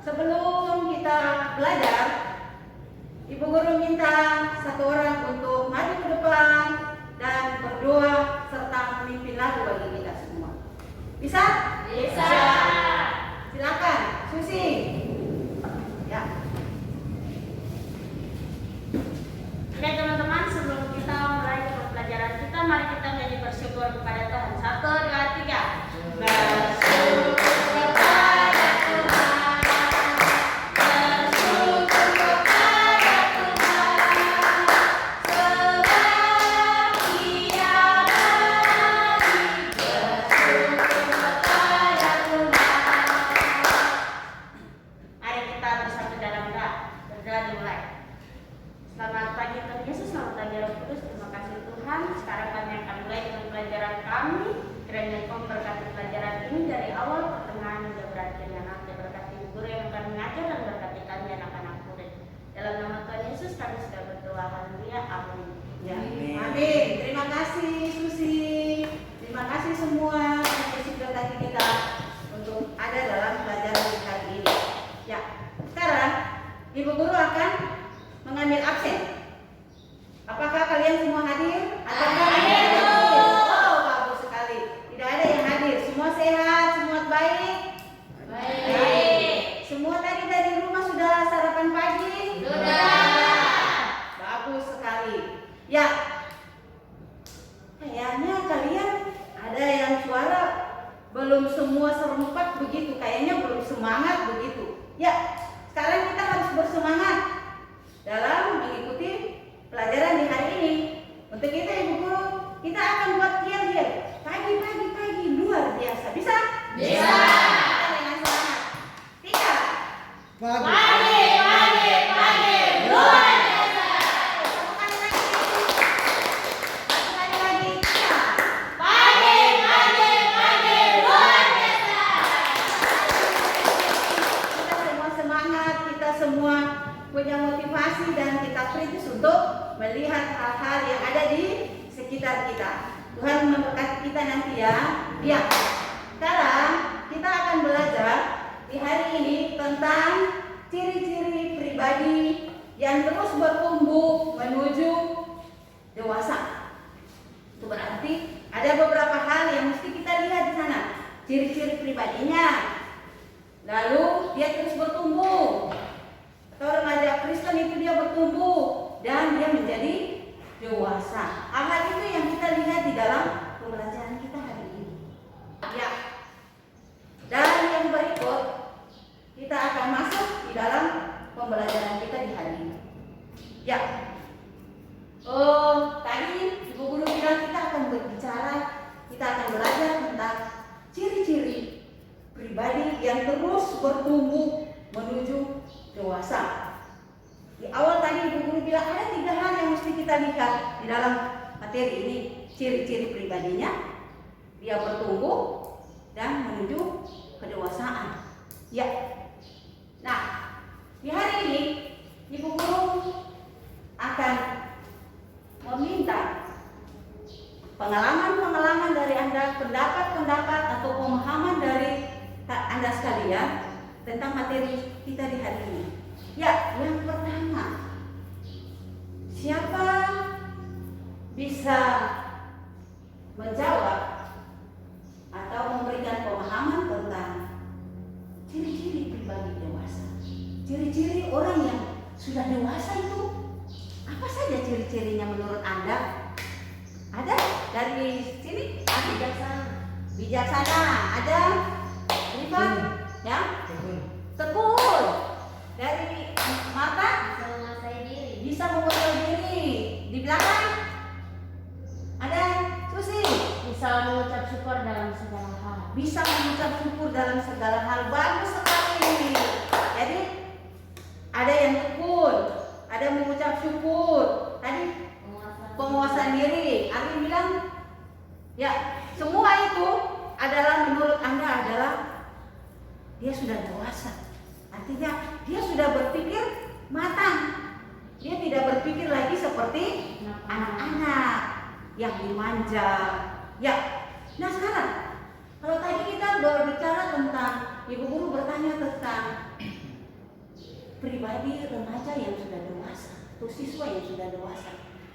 sebelum kita belajar, Ibu Guru minta satu orang untuk maju ke depan dan berdoa serta memimpin lagu bagi kita semua. Bisa? Bisa. Silakan, Susi. Ya. Oke teman-teman, sebelum kita mulai pelajaran kita, mari kita nyanyi bersyukur kepada Tuhan. 1, 2, 3. Bersyukur kepada Tuhan, bersyukur kepada Tuhan, sebab Dia baik. Bersyukur kepada Tuhan. Mari kita bersatu dalam doa. Berdoa dimulai. Selamat pagi Tuhan Yesus, selamat pagi Roh Kudus. Terima kasih Tuhan. Sekarang kami akan mulai dengan pelajaran kami. Kiranya Engkau memberkati pelajaran ini dari awal pertengahan hingga berakhirnya. Nanti berkati guru yang akan mengajar dan berkati kami anak-anak murid. Dalam nama Tuhan Yesus kami sudah berdoa. Haleluya. Amin. Ya. Amin. Terima kasih Susi. Terima kasih semua yang sudah tadi kita untuk ada dalam pelajaran kali ini. Ya. Sekarang Ibu Guru akan mengambil absen. Apakah kalian semua hadir? Hadir. Oh, bagus sekali. Tidak ada yang hadir. Semua sehat, semua baik. Baik. Semua tadi dari rumah sudah sarapan pagi? Sudah. Bagus sekali. Ya. Kayaknya kalian ada yang suara belum semua serempak begitu. Kayaknya belum semangat begitu. Ya. Sekarang kita harus bersemangat dalam mengikuti pelajaran di hari ini. Untuk itu Ibu Guru, kita akan buat yel-yel pagi luar biasa. Bisa? Bisa. Kita dengan semangat. 3. Pagi luar biasa. Satu kali lagi. Satu kali lagi. 3. Pagi luar biasa. Kita semua semangat, kita semua punya motivasi dan kita kritis untuk melihat hal-hal yang ada di sekitar kita. Tuhan memberkati kita nanti ya. Ya. Sekarang kita akan belajar di hari ini tentang ciri-ciri pribadi yang terus bertumbuh menuju dewasa. Itu berarti ada beberapa hal yang mesti kita lihat di sana. Ciri-ciri pribadinya. Lalu dia terus bertumbuh. Atau remaja Kristen itu dia bertumbuh dan dia menjadi dewasa. Hal itu yang kita lihat di dalam pembelajaran kita hari ini. Ya. Dan yang berikut kita akan masuk di dalam pembelajaran kita di hari ini. Ya. Tadi Ibu Guru bilang kita akan berbicara, kita akan belajar tentang ciri-ciri pribadi yang terus bertumbuh menuju dewasa. Di awal tadi Ibu Guru bilang ada 3 hal yang mesti kita lihat di dalam materi ini. Ciri-ciri pribadinya, dia bertumbuh dan menuju kedewasaan. Ya. Nah, di hari ini Ibu Guru akan meminta pengalaman-pengalaman dari Anda, pendapat-pendapat atau pemahaman dari Anda sekalian tentang materi kita di hari ini. Ya, yang pertama, siapa bisa menjawab atau memberikan pemahaman tentang ciri-ciri pribadi dewasa? Ciri-ciri orang yang sudah dewasa itu apa saja ciri-cirinya menurut Anda? Ada dari sini? Bijaksana. Ada? Rifan? Ya? Tekun. Dari mata? Bisa menguasai diri. Di belakang? Ada? Susi? Bisa mengucap syukur dalam segala hal. Bisa mengucap syukur dalam segala hal. Bagus sekali. Jadi ada yang tekun, ada mengucap syukur. Tadi penguasaan diri. Arti bilang, ya semua itu adalah menurut Anda adalah dia sudah dewasa. Artinya dia sudah berpikir matang. Dia tidak berpikir lagi seperti anak-anak yang dimanja. Ya. Nah sekarang, kalau tadi kita berbicara tentang, Ibu Guru bertanya tentang pribadi remaja yang sudah dewasa atau siswa yang sudah dewasa.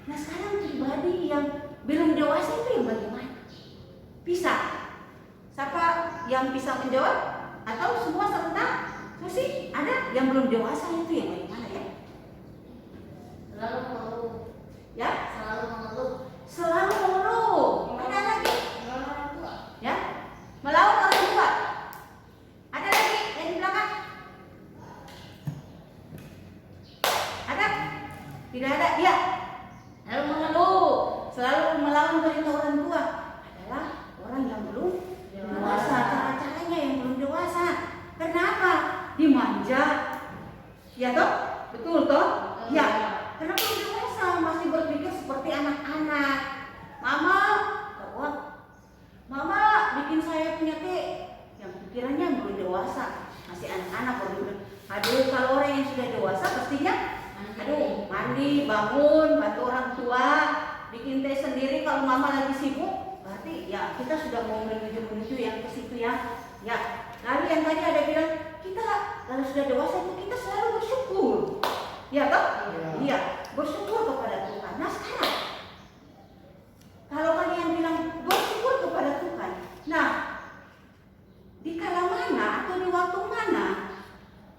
Nah sekarang pribadi yang belum dewasa itu yang bagaimana? Bisa? Siapa yang bisa menjawab? Atau semua serta? Masih ada yang belum dewasa itu yang bagaimana ya? Selalu mengeluh. Ya? Selalu mengeluh. Selalu mengeluh. Ada lagi? Melawan orang tua. Ya? Melawan orang tua. Ada lagi yang di belakang? Ada? Tidak ada? Iya. Lalu mengeluh, selalu melawan perintah orang tua adalah orang yang belum dewasa. Cara-caranya yang belum dewasa. Kenapa? Dimanja. Ya toh? Betul toh? Ya. Karena belum dewasa, masih berpikir seperti anak-anak. Mama, wah, mama bikin saya punya teh. Yang pikirannya belum dewasa, masih anak-anak baru. Aduh, kalau orang yang sudah dewasa pastinya, aduh, mandi, bangun, bantu orang tua, bikin teh sendiri. Kalau mama lagi sibuk, berarti ya kita sudah mau menuju yang ke situ ya. Ya. Lalu yang tadi ada bilang kita kalau sudah dewasa itu kita selalu bersyukur. Ya toh? Iya, bersyukur kepada Tuhan. Nah sekarang, kalau kalian bilang bersyukur kepada Tuhan, nah di kala mana atau di waktu mana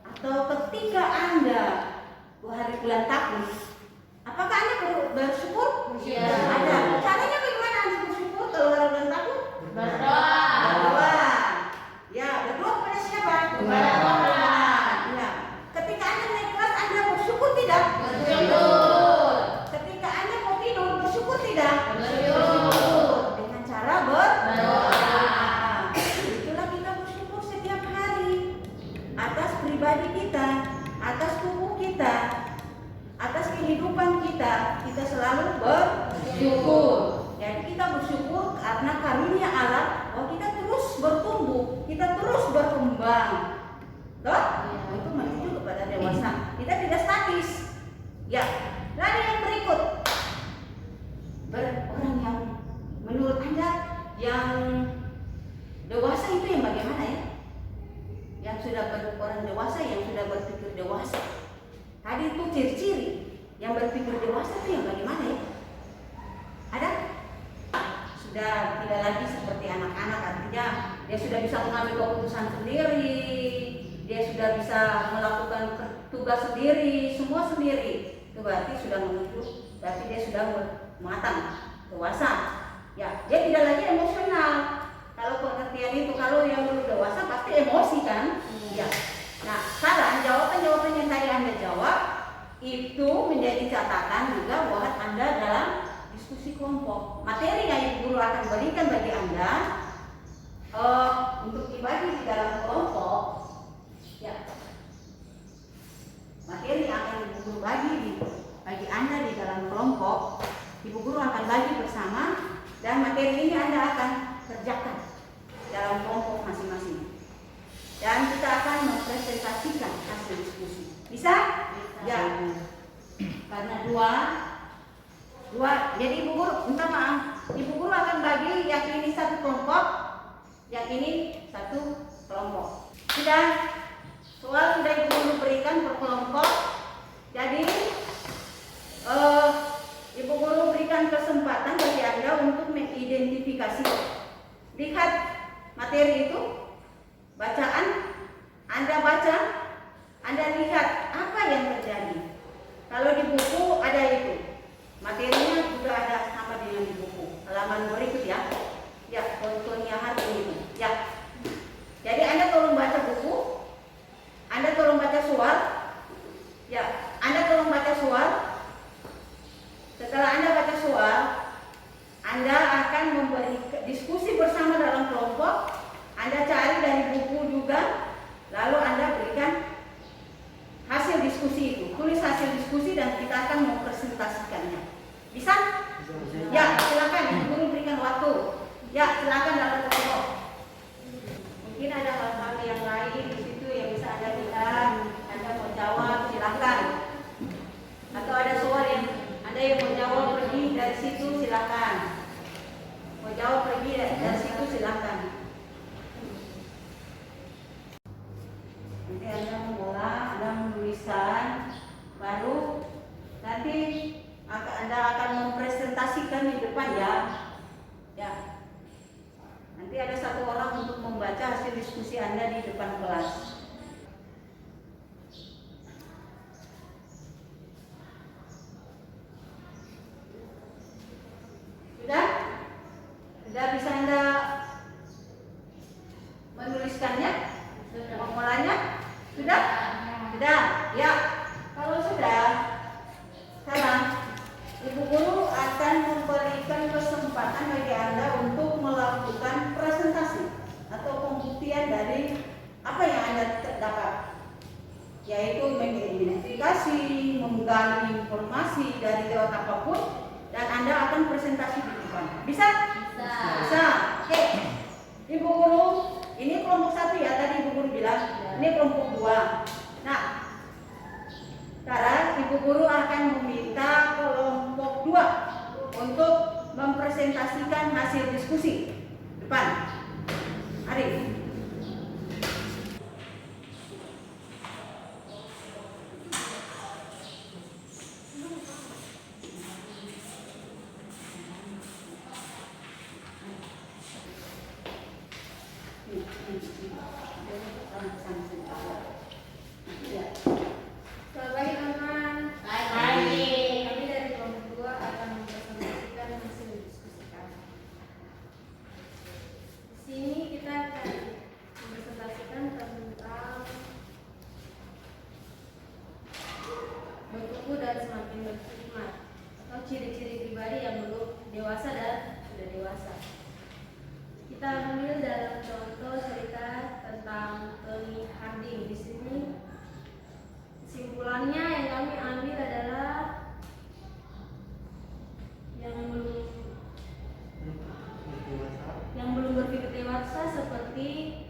atau ketika Anda hari bulan tahun, apakah Anda bersyukur? Iya. Ada. Caranya bagaimana Anda bersyukur kalau hari bulan tahun? Berdoa. Berdoa. Ya, berdoa kepada siapa? Kepada Tuhan. Ya. Ketika Anda naik kelas, Anda bersyukur tidak? Bersyukur. Ketika Anda mau tidur, bersyukur tidak? Bersyukur. Dengan cara berdoa. Itulah kita bersyukur setiap hari atas pribadi kita, atas tubuh kita, atas kehidupan kita selalu bersyukur. Jadi kita bersyukur karena karunia Allah bahwa kita terus bertumbuh, kita terus berkembang. Toh? Untuk menuju kepada dewasa. Kita tidak statis. Ya. Lalu yang berikut, orang yang menurut Anda yang dewasa itu yang bagaimana ya? Yang sudah orang dewasa, yang sudah berpikir dewasa. Tadi itu ciri-ciri yang berpikir dewasa itu yang bagaimana ya? Ada? Sudah tidak lagi seperti anak-anak, artinya dia sudah bisa mengambil keputusan sendiri, dia sudah bisa melakukan tugas sendiri, semua sendiri. Itu berarti sudah menuju, berarti dia sudah matang, dewasa. Ya, dia tidak lagi emosional. Kalau pengertian itu, kalau yang belum dewasa pasti emosi kan? Ya. Nah, sekarang jawaban-jawaban yang tadi Anda jawab itu menjadi catatan juga buat Anda dalam diskusi kelompok. Materi yang Ibu Guru akan berikan bagi Anda untuk dibagi di dalam kelompok. Ya. Materi yang akan Ibu Guru bagi Anda di dalam kelompok, Ibu Guru akan bagi bersama dan materi ini Anda akan kerjakan dalam kelompok masing-masing. Dan kita akan mempresentasikan hasil diskusi. Bisa? Ya. Karena dua. Jadi Ibu Guru, minta maaf. Ibu Guru akan bagi yang ini satu kelompok, yang ini satu kelompok. Sudah? Soal sudah Ibu Guru berikan per kelompok. Jadi Ibu Guru berikan kesempatan bagi Anda untuk mengidentifikasi. Lihat materi itu, bacaan, Anda baca, Anda lihat apa yang terjadi. Kalau di buku ada itu, materinya juga ada sama dengan di buku. Halaman berikut ya. Ya, contohnya hari ini. Ya. Jadi Anda tolong baca buku, Anda tolong baca soal. Ya, Anda tolong baca soal. Setelah Anda baca soal, Anda akan memberi diskusi bersama dalam kelompok. Anda cari dari buku juga, lalu Anda berikan hasil diskusi itu. Tulis hasil diskusi dan kita akan mempresentasikannya. Bisa? Ya, silakan. Ibu Guru berikan waktu. Ya, silakan dalam kelompok. Mungkin ada hal-hal yang lain di situ yang bisa Anda lihat. Anda mau jawab, silakan. Atau ada soal yang Anda yang mau jawab pergi dari situ, silakan. Mau jawab pergi dari situ, silakan. Nanti Anda memulai, Anda menulis menuliskan, baru nanti Anda akan mempresentasikan di depan ya. Ya. Nanti ada satu orang untuk membaca hasil diskusi Anda di depan kelas. Sudah? Sudah bisa Anda menuliskannya? Memulainya? Sudah? Sudah? Ya. Kalau sudah, sekarang Ibu Guru akan memberikan kesempatan bagi Anda untuk melakukan presentasi atau pembuktian dari apa yang Anda dapat, yaitu mengidentifikasi, menggali informasi dari lewat apapun, dan Anda akan presentasi di depan. Bisa? Bisa. Oke. Ibu Guru, ini kelompok 1 ya, tadi Ibu Guru bilang. Ini kelompok 2. Nah, sekarang Ibu Guru akan meminta kelompok 2 untuk mempresentasikan hasil diskusi. Depan. Arif. Selamat pagi teman-teman. Pagi. Kami dari kelompok 2 akan mempresentasikan hasil diskusi kami. Di sini kita akan mempresentasikan tentang bertumbuh dan semakin berhikmat atau ciri-ciri pribadi yang belum dewasa dan sudah dewasa. Kita ambil dalam contoh cerita tentang Tony Harding. Di sini kesimpulannya yang kami ambil adalah yang belum berpikir dewasa seperti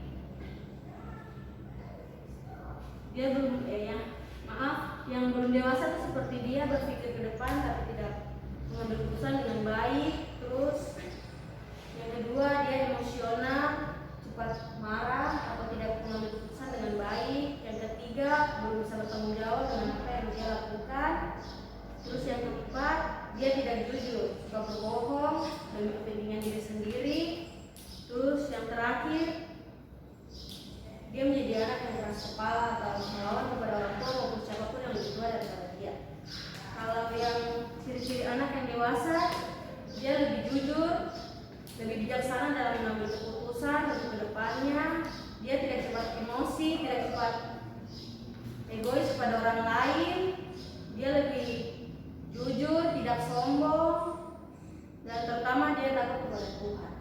yang belum dewasa itu seperti dia berpikir ke depan tapi tidak mengambil keputusan dengan baik. Terus yang kedua, dia emosional, cepat marah atau tidak mengambil keputusan dengan baik. Yang ketiga, belum bisa bertanggung jawab dengan apa yang dia lakukan. Terus yang keempat, dia tidak jujur, suka berbohong demi kepentingan diri sendiri. Terus yang terakhir, dia menjadi anak yang keras kepala atau melawan kepada orang tua maupun siapapun yang lebih tua daripada dia. Kalau yang ciri-ciri anak yang dewasa, dia lebih jujur, lebih bijaksana dalam mengambil keputusan untuk kedepannya. Dia tidak cepat emosi, tidak cepat egois pada orang lain. Dia lebih jujur, tidak sombong, dan terutama dia takut kepada Tuhan.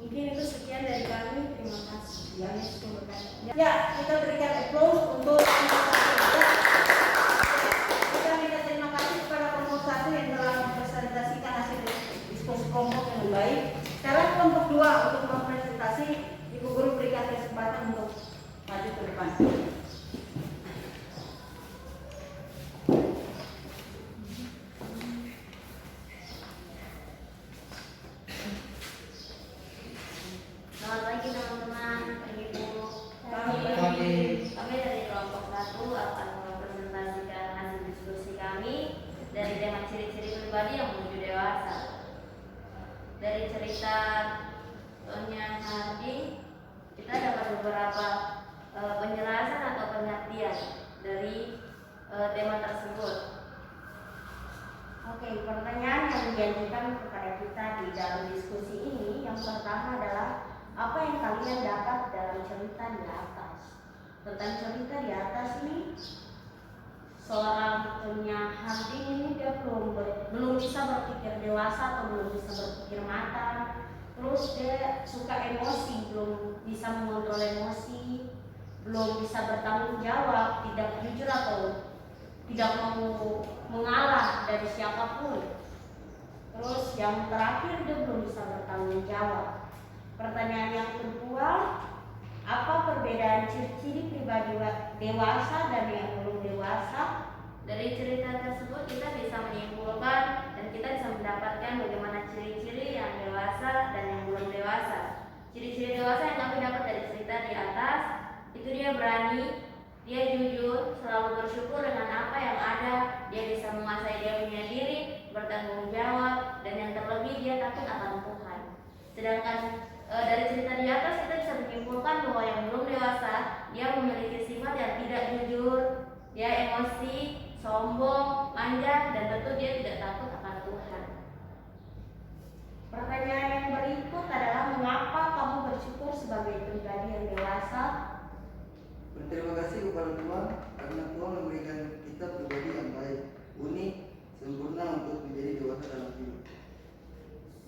Mungkin itu sekian dari kami. Terima kasih. Ya, kita berikan applause untuk kelompok 1. Kita minta terima kasih kepada kelompok 1 yang telah mempresentasikan hasil diskusi kelompok yang baik. Sekarang kelompok 2 untuk mempresentasi, Ibu Guru berikan kesempatan untuk maju ke depan. Selamat pagi teman-teman. Pagi Bu. Pagi. Kami dari kelompok 1 akan mempresentasikan hasil diskusi kami dari tema ciri-ciri pribadi yang menuju dewasa. Dari cerita Tonya Harding, kita dapat beberapa penjelasan atau pengertian dari tema tersebut. Oke, pertanyaan yang diajukan kepada kita di dalam diskusi ini yang pertama adalah apa yang kalian dapat dalam cerita di atas? Tentang cerita di atas ini, seorang Tonya Harding ini dia belum bisa berpikir dewasa atau belum bisa berpikir matang. Terus dia suka emosi, belum bisa mengontrol emosi, belum bisa bertanggung jawab, tidak jujur atau tidak mau mengalah dari siapapun. Terus yang terakhir dia belum bisa bertanggung jawab. Pertanyaan yang kedua, apa perbedaan ciri-ciri pribadi dewasa dan yang belum dewasa? Dari cerita tersebut kita bisa menyimpulkan dan kita bisa mendapatkan bagaimana ciri-ciri yang dewasa dan yang belum dewasa. Ciri-ciri dewasa yang kami dapat dari cerita di atas itu dia berani, dia jujur, selalu bersyukur dengan apa yang ada. Dia bisa menguasai dia punya diri, bertanggung jawab, dan yang terlebih dia takut akan Tuhan. Sedangkan dari cerita di atas kita bisa menyimpulkan bahwa yang belum dewasa dia memiliki sifat yang tidak jujur, dia emosi, sombong, manja, dan tentu dia tidak takut akan Tuhan. Pertanyaan yang berikut adalah mengapa kamu bersyukur sebagai pribadi yang dewasa? Berterima kasih kepada Tuhan karena Tuhan memberikan kita pribadi yang baik, unik, sempurna untuk menjadi dewasa dalam hidup.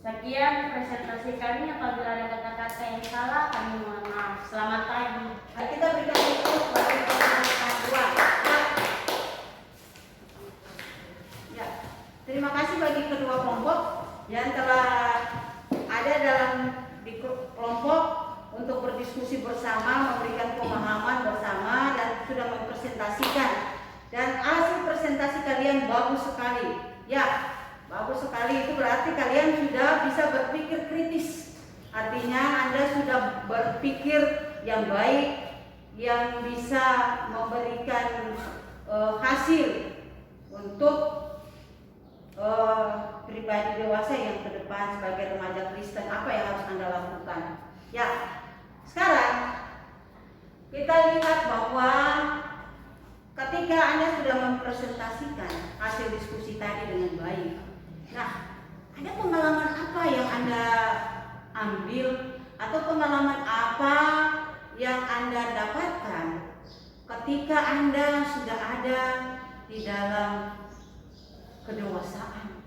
Sekian presentasi kami. Apabila ada kata-kata yang salah, kami mohon maaf. Selamat pagi. Mari kita berikan tepuk bagi kepada Tuhan. Ya, terima kasih bagi kedua kelompok yang telah ada dalam di kelompok untuk berdiskusi bersama, memberikan pemahaman bersama, dan sudah mempresentasikan. Dan hasil presentasi kalian bagus sekali. Ya, bagus sekali, itu berarti kalian sudah bisa berpikir kritis. Artinya Anda sudah berpikir yang baik, yang bisa memberikan hasil untuk pribadi dewasa yang ke depan sebagai remaja Kristen. Apa yang harus Anda lakukan? Ya, sekarang kita lihat bahwa ketika Anda sudah mempresentasikan hasil diskusi tadi dengan baik, nah, ada pengalaman apa yang Anda ambil atau pengalaman apa yang Anda dapatkan ketika Anda sudah ada di dalam kedewasaan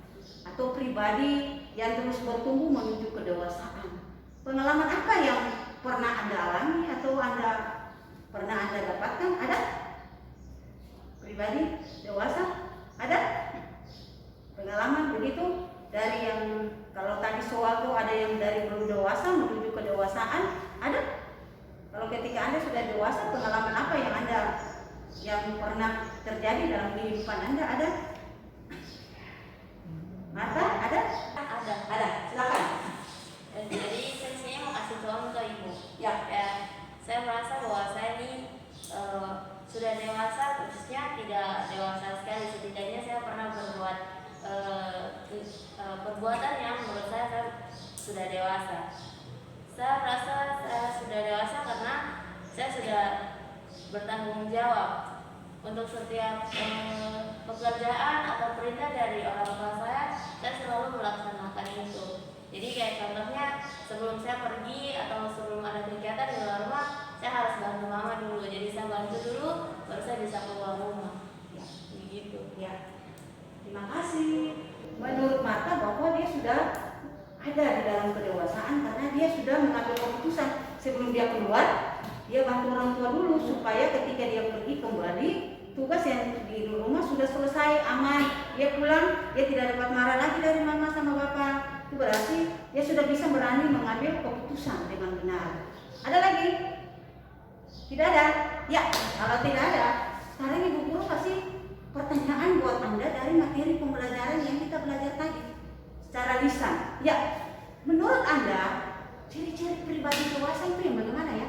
atau pribadi yang terus bertumbuh menuju kedewasaan? Pengalaman apa yang pernah Anda alami atau pernah Anda dapatkan? Ada? Pribadi dewasa? Ada? Pengalaman begitu? Dari yang kalau tadi soal tuh ada yang dari belum dewasa menuju kedewasaan, ada? Kalau ketika Anda sudah dewasa, pengalaman apa yang pernah terjadi dalam kehidupan Anda? Ada? Marta, ada? Ada. Silakan. Jadi saya mau kasih contoh Ibu. Ya. Saya merasa bahwa saya ini sudah dewasa, khususnya tidak dewasa sekali. Setidaknya saya pernah berbuat perbuatan yang menurut saya sudah dewasa. Saya merasa saya sudah dewasa karena saya sudah bertanggung jawab untuk setiap pekerjaan atau perintah dari orang tua saya selalu melaksanakan itu. Jadi kayak contohnya sebelum saya pergi atau sebelum ada kegiatan di luar rumah, saya harus bantu mama dulu. Jadi saya bantu dulu, baru saya bisa keluar rumah. Ya, begitu. Ya. Terima kasih. Menurut Marta bahwa dia sudah ada di dalam kedewasaan karena dia sudah mengambil keputusan sebelum dia keluar, dia bantu orang tua dulu supaya ketika dia pergi kembali, tugas yang di rumah sudah selesai, aman. Dia pulang, dia tidak dapat marah lagi dari mama sama bapak. Itu berarti dia sudah bisa berani mengambil keputusan dengan benar. Ada lagi? Tidak ada? Ya, kalau tidak ada, sekarang Ibu Guru kasih pertanyaan buat Anda dari materi pembelajaran yang kita belajar tadi secara lisan. Ya, menurut Anda ciri-ciri pribadi dewasa itu yang bagaimana ya?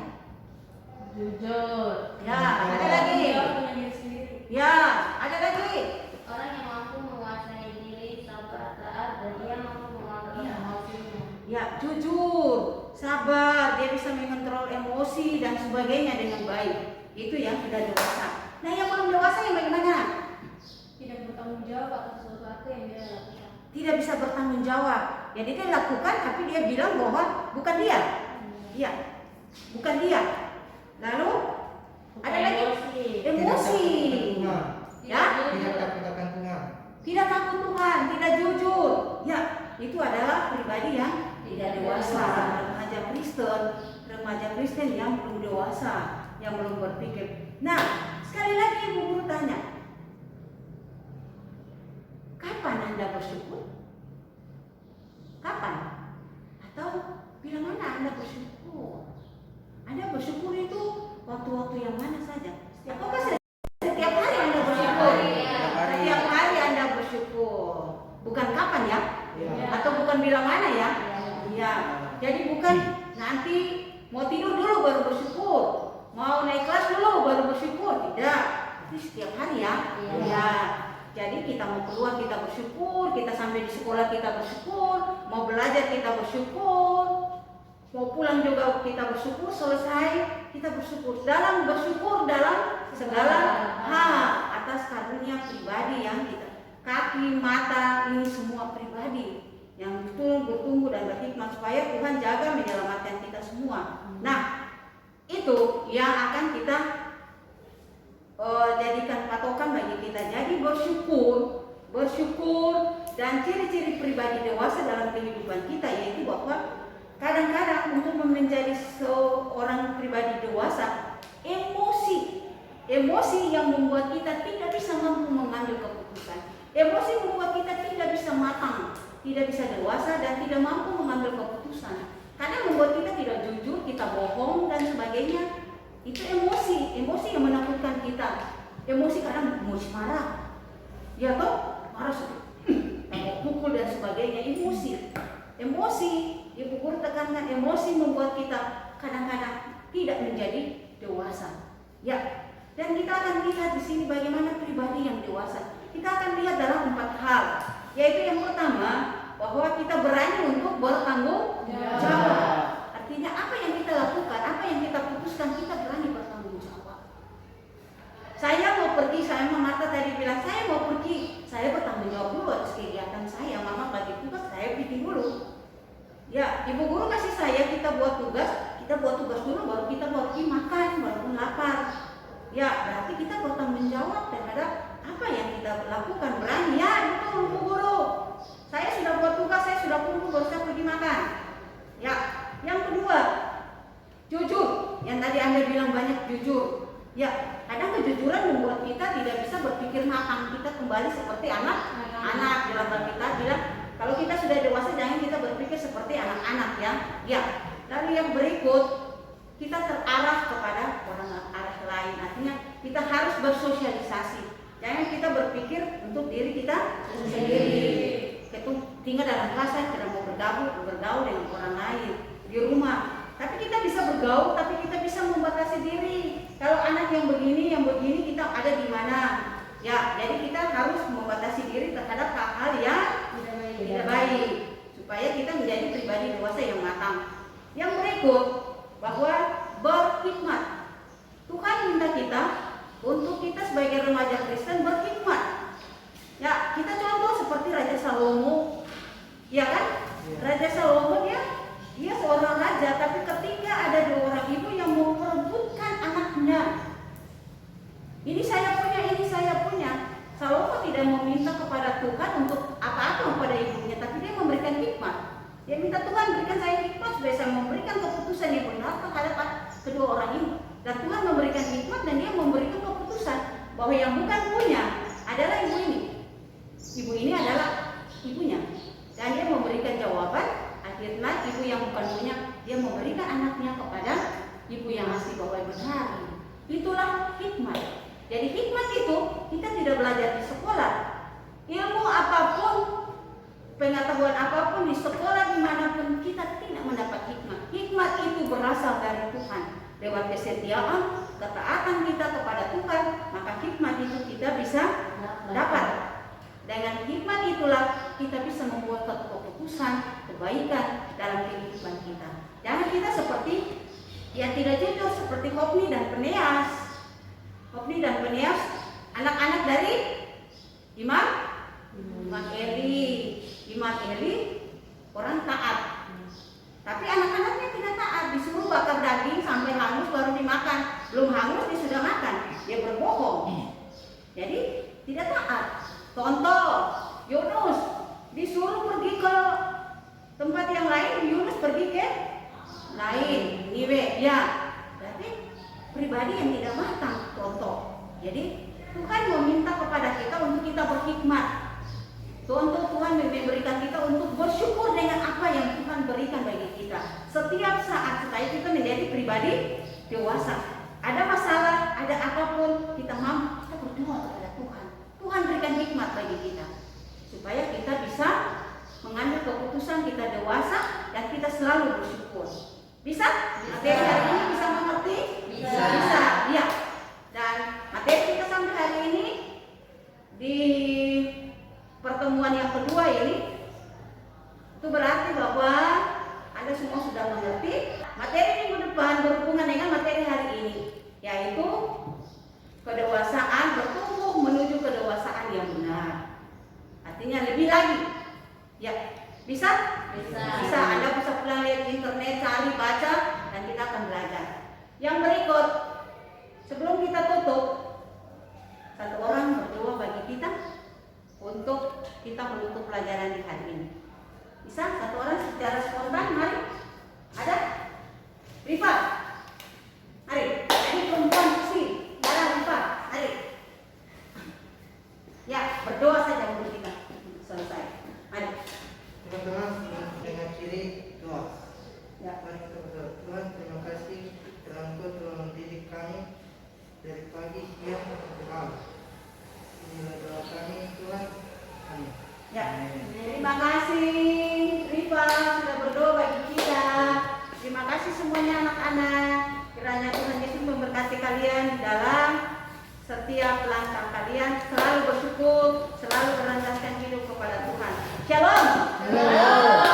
Jujur. Ya, ada lagi. Dia punya diri sendiri. Ya, ada lagi. Orang yang mampu menguasai diri, sabar, taat, dan dia mampu mengontrol emosinya. Ya, jujur, sabar, dia bisa mengontrol emosi dan sebagainya dengan baik. Itu yang sudah dewasa. Nah, yang belum dewasa yang bagaimana? Tidak bertanggung jawab atas sesuatu yang dia lakukan. Tidak bisa bertanggung jawab. Jadi dia lakukan tapi dia bilang bahwa bukan dia. Iya, bukan dia. Lalu ada lagi emosi. Ya, Tidak takut akan Tuhan. tidak takut Tuhan, tidak jujur. Ya, itu adalah pribadi yang tidak dewasa. Remaja Kristen yang belum dewasa, yang belum berpikir. Nah, sekali lagi Ibu Guru tanya, kapan Anda bersyukur? Kapan? Atau bila mana Anda bersyukur? Anda bersyukur itu waktu-waktu yang mana saja? Apakah setiap hari Anda bersyukur? Setiap hari Anda bersyukur. Bukan kapan ya? Atau bukan bila mana ya? Iya. Jadi bukan nanti mau tidur dulu baru bersyukur, mau naik kelas dulu baru bersyukur. Tidak. praktis setiap hari ya. Iya. Ya. Jadi kita mau keluar kita bersyukur, kita sampai di sekolah kita bersyukur, mau belajar kita bersyukur, mau pulang juga kita bersyukur, selesai kita bersyukur. Dalam bersyukur dalam segala hal atas karunia pribadi yang kita, kaki, mata, ini semua pribadi yang betul bertumbuh dan berhikmat supaya Tuhan jaga menyelamatkan kita semua. Nah, itu yang akan kita jadikan patokan bagi kita. Jadi bersyukur dan ciri-ciri pribadi dewasa dalam kehidupan kita yaitu bahwa kadang-kadang untuk menjadi seorang pribadi dewasa, emosi yang membuat kita tidak bisa mampu mengambil keputusan, emosi membuat kita tidak bisa matang, tidak bisa dewasa dan tidak mampu mengambil keputusan. Karena membuat kita tidak jujur, kita bohong dan sebagainya. Itu emosi yang menakutkan kita. Emosi kadang emosi marah, ya toh, marah mau pukul dan sebagainya. Emosi, ibu guru tekankan, emosi membuat kita kadang-kadang tidak menjadi dewasa. Ya, dan kita akan lihat di sini bagaimana pribadi yang dewasa. Kita akan lihat dalam 4 hal, yaitu yang pertama bahwa kita berani untuk bertanggung jawab. Artinya apa yang kita lakukan, apa yang kita putuskan, kita berani bertanggung jawab. Saya mau pergi, Marta tadi bilang saya mau pergi, saya bertanggung jawab dulu atas kegiatan saya. Mama bagi tugas, saya pergi dulu. Ya, ibu guru kasih saya, kita buat tugas dulu, baru kita pergi makan walaupun lapar. Ya, berarti kita bertanggung jawab terhadap apa yang kita lakukan. Berani, ya betul ibu guru. Saya sudah buat tugas, saya sudah kumpul, baru saya pergi makan. Ya. Yang kedua, jujur. Yang tadi Anda bilang banyak jujur. Ya, kadang kejujuran membuat kita tidak bisa berpikir matang. Kita kembali seperti anak-anak. Dalam kita bilang, kalau kita sudah dewasa jangan kita berpikir seperti anak-anak ya. Ya. Lalu yang berikut, kita terarah kepada orang arah lain. Artinya kita harus bersosialisasi. Jangan kita berpikir untuk diri kita sendiri. Kita tinggal dalam kelas, tidak mau bergaul dengan orang lain di rumah. Tapi kita bisa bergaul, tapi kita bisa membatasi diri. Kalau anak yang begini kita ada di mana? Ya, jadi kita harus membatasi diri terhadap hal-hal yang tidak baik supaya kita menjadi pribadi dewasa yang matang. Yang berikut, bahwa berhikmat. Tuhan minta kita untuk kita sebagai remaja Kristen berhikmat. Ya, kita contoh seperti Raja Salomo. Ya kan? Raja Salomo dia seorang raja, tapi ketika ada 2 orang ibu yang mau merebutkan anaknya, ini saya punya. Salomo tidak meminta kepada Tuhan untuk apa-apa kepada ibunya, tapi dia memberikan hikmat. Dia minta Tuhan berikan saya hikmat supaya saya memberikan keputusan yang benar terhadap kedua orang ini. Dan Tuhan memberikan hikmat dan dia memberikan keputusan bahwa yang bukan punya adalah ibu ini. Ibu ini adalah ibunya. Dan dia memberikan jawaban. Akhirnya ibu yang bukan punya, dia memberikan anaknya kepada ibu yang asli bahwa benar. Itulah hikmat. Jadi hikmat itu kita tidak belajar di sekolah. Ilmu apapun, pengetahuan apapun di sekolah dimanapun kita tidak mendapat hikmat. Hikmat itu berasal dari Tuhan. Lewat kesetiaan, ketaatan kita kepada Tuhan, maka hikmat itu kita bisa dapat. Dengan hikmat itulah kita bisa membuat satu keputusan kebaikan dalam kehidupan kita. Jangan kita seperti yang tidak jujur seperti Hofni dan Peneas. Hofni dan Peneas anak-anak dari Imam Eli orang taat. Tapi anak-anaknya tidak taat, disuruh bakar daging sampai hangus baru dimakan. Belum hangus dia sudah makan. Dia berbohong. Jadi tidak taat. Contoh, Yunus disuruh pergi ke tempat yang lain, Yunus pergi ke lain, Niwe. Ya, berarti pribadi yang tidak matang. Contoh. Jadi Tuhan meminta kepada kita untuk kita berhikmat. Contoh, Tuhan memberikan kita untuk bersyukur dengan apa yang Tuhan berikan bagi kita setiap saat supaya kita menjadi pribadi dewasa. Ada masalah, ada apapun, kita mampu, kita berdoa kepada Tuhan. Tuhan berikan hikmat bagi kita supaya kita bisa mengambil keputusan, kita dewasa dan kita selalu bersyukur. Bisa? Materi hari ini bisa mengerti? Bisa. Ya. Dan materi kita sampai hari Artinya lebih lagi. Ya, bisa? Bisa. Bisa. Anda bisa pulang lihat di internet, cari, baca, dan kita akan belajar. Yang berikut, sebelum kita tutup, satu orang berdoa bagi kita untuk kita menutup pelajaran di hari ini. Bisa? Satu orang secara spontan, mari. Ada? Rifa. Mari. Ini perempuan sih. Darah Rifa. Mari. Ya, berdoa saja untuk kita. Selesai. Mari. Teman-teman dengan ciri doa. Ya. Mari kita berdoa. Tuhan, terima kasih karena Engkau telah mendidik kami dari pagi, siang, sampai malam. Inilah doa kami, Tuhan. Amin. Ya. Terima kasih Rifa sudah berdoa bagi kita. Terima kasih semuanya anak-anak. Kiranya Tuhan Yesus memberkati kalian di dalam setiap langkah kalian. Selalu bersyukur, selalu berlandaskan hidup kepada Tuhan. Shalom. Shalom.